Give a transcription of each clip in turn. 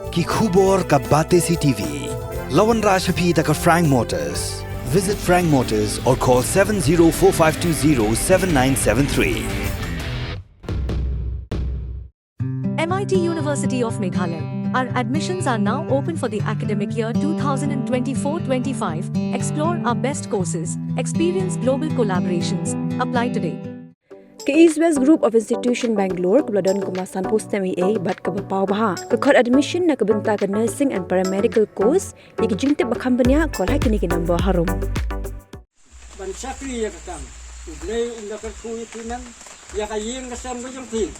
ki khubor ka bate CTV. Lawan Rashaphi taka Frank Motors. Visit Frank Motors or call 7045207973. MIT University of Meghalaya. Our admissions are now open for the academic year 2024-25. Explore our best courses. Experience global collaborations. Apply today. Ke East West Group of Institution Bangalore kebeladon kemasan post MA bat ke bapau baha ke kod admission na kebenta ke nursing and paramedical course yang jingte bakam benya kol ha kini ke number harum ban sakri ya kakang ublay unda ka kuwi tinan ya kayeng kasam ko jong tin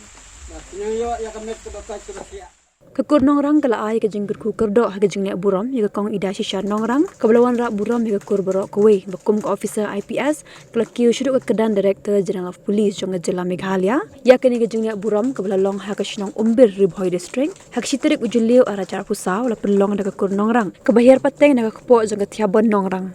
ba pinang yo ya kamet ke bapak ke bakia ke kur nongrang kala ai ke jing berku kerdo ha ke jing ne buram ya kong ida shisha nongrang kebelawan ra buram ya kur borok kuwe bakum ke officer IPS kala kiu syuduk ke kedan director general of police jong jela Meghalaya ya kini ke jing ne buram kebelalong ha ke shnong umbir ribhoi district hak sitrik ujulio ara jar pusaw la pelong da ke kur nongrang ke bahir pateng na ke po jong ke thiabon nongrang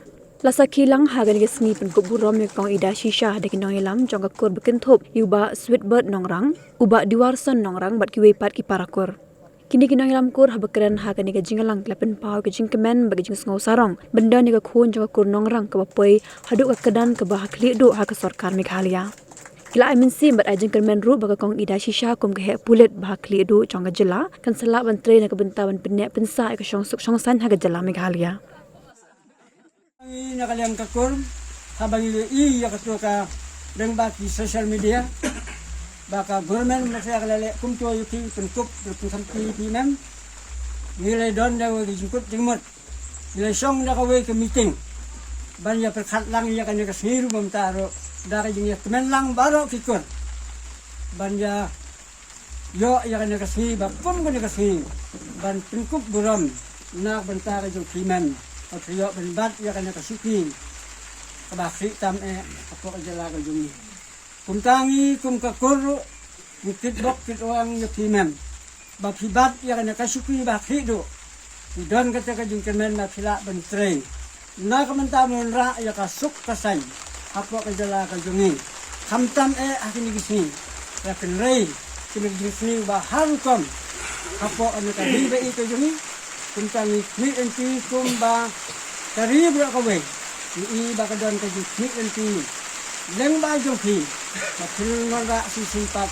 Lasa kilang hagan ke sni pen ko burom ya kong ida shisha de kinong ilam jong ke kur bekenthop yuba sweetbird nongrang uba diwarson nongrang bat kiwe pat ki parakur Kini kinong ilam kur habakran ha kani ka jingalang klapen pau ka jingkemen bagi jing ngau sarong benda ni ka khun jong kur nongrang ka bapoi haduk ka kedan ka bah kli do ha ka sarkar Meghalaya kila I mean sim bat ajing kemen ru bagi kong ida shisha kum ka he pulet bah kli do jong ka jela kan sala ban train ka bentawan penek pensa ka shong suk shong san ha ka jela Meghalaya Ini nakaliang ka kur habang i ya ka ka deng baki social media baka government masya kalale kumto yuki penkup berkumpi timem nilai don da we jingkut jingmot nilai song da ka we ke meeting ban ya perkhat lang ya kan ka siru mamtaro da ka jing ya kemen lang baro kikur ban ya yo ya kan ka si ba pum kan ka si ban penkup buram na banta ka jing timem atrio ban bat ya kan ka suki ka ba khri tam apo ka jala ka jing Kumtangi kum kakuru mikit bok kit orang yatimem bapibat ya kana kasuki ba khido idon kata ka jingkemen na phila ban train na kamanta mon ra ya kasuk kasai apo ka jala ka jungi khamtam akini gisni ya kenrei kini gisni ba hankom apo anu ka ribe ito jungi kumtangi ni enti kum ba karib ra ka we ni ba ka don ka jungi enti leng ba jong phi ma thil ngon ra si simpat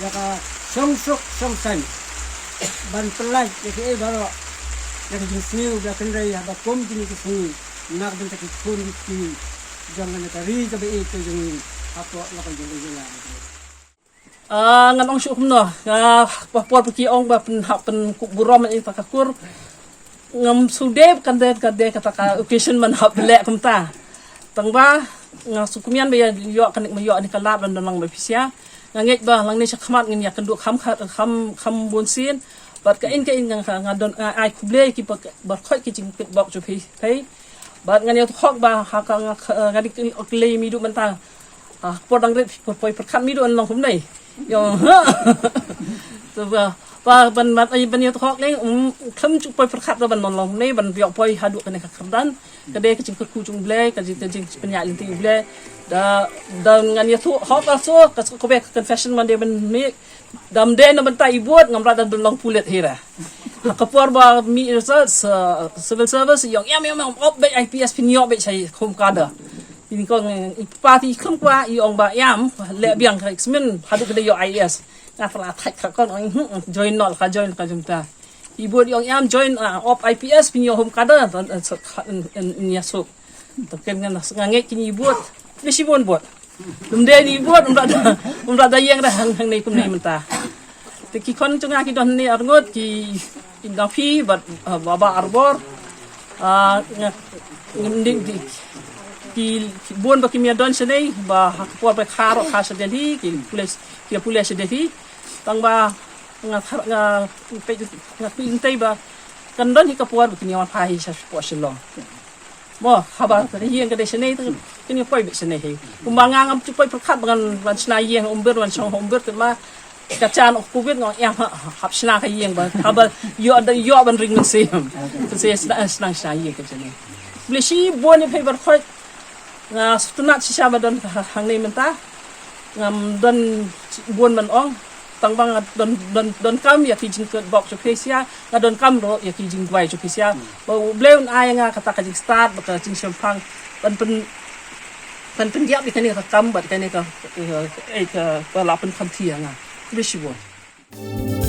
ya ka song suk song san ban pelaj ya ke baro ya ke sniu da kan ya ba kom kini ke sni nak ben ta ki kun ki jangan ta ri ka be ito jong apo la ka jong jela ngan ong syuk no pa por ki ong ba pen hak pen burom in pakakur ngam sude kan de kata ka occasion man hak lek kumta tangba nga sukumian ba yo kan yo ni kalab dan lang ba pisya ngangit ba lang ni sa khamat ngin ya kan du kham bonsin bat ka in nga don ai kuble ki ba khoi ki jing pit bok chu phi bat ngan yo khok ba ha ka nga di okle mi du man ta por dang re poi per khat mi du an long hum nei yo so ba ban mat ai ban yo khok nei kham chu poi per khat ban non long nei ban yo poi ha du kan ka kham dan ka de ka jing ku chung ble ka jing penya linti ble da ngan ya thu hok also ka ko be confession man de ban mi dam de na ban ta ibut ngam ra da long pulet hira ka por ba mi results civil service yong yam op be IPS pin yo be chai khom ka da ini ko party kham kwa yong ba yam le biang ka exmin hadu ka de yo IS na fala thak ka kon join nol ka join ka jumta ibut yong yam join op IPS pin yo hom ka da in yasuk tapi kan ngangek kini ibut Bisi bon buat, ni buat umrah yang dah hang ni pun ni mentah. Teki kon cunga ki don ni arngot ki ingafi bat baba arbor, nginding ki bon ba ki miadon sini ba puar ba kharo khas jadi ki pulis jadi tang ba pintai ba kan don ki kapuar ba ki nyawan pai sa puasilong. Mo haba hiang ka desene tu kini poi be sene he kumbangang am tu poi perkhat dengan ban sna hiang umber ban song umber tu ma kacan covid ngong yang hap sna ka hiang ba haba yo ban ring sem tu se sna hiang ka sene blesi bon ni pei berkhot nga stunat si sha ba don hang nei menta ngam don bon ban ong tang bang don kam ya ki jing ket bok cho kesia na don kam ro ya ki jing gwai cho kesia bo bleun ai nga kata ka jing start ba ka jing champang pen diap di kani ka kam ba kani ka ba la pen kham thia nga rishibon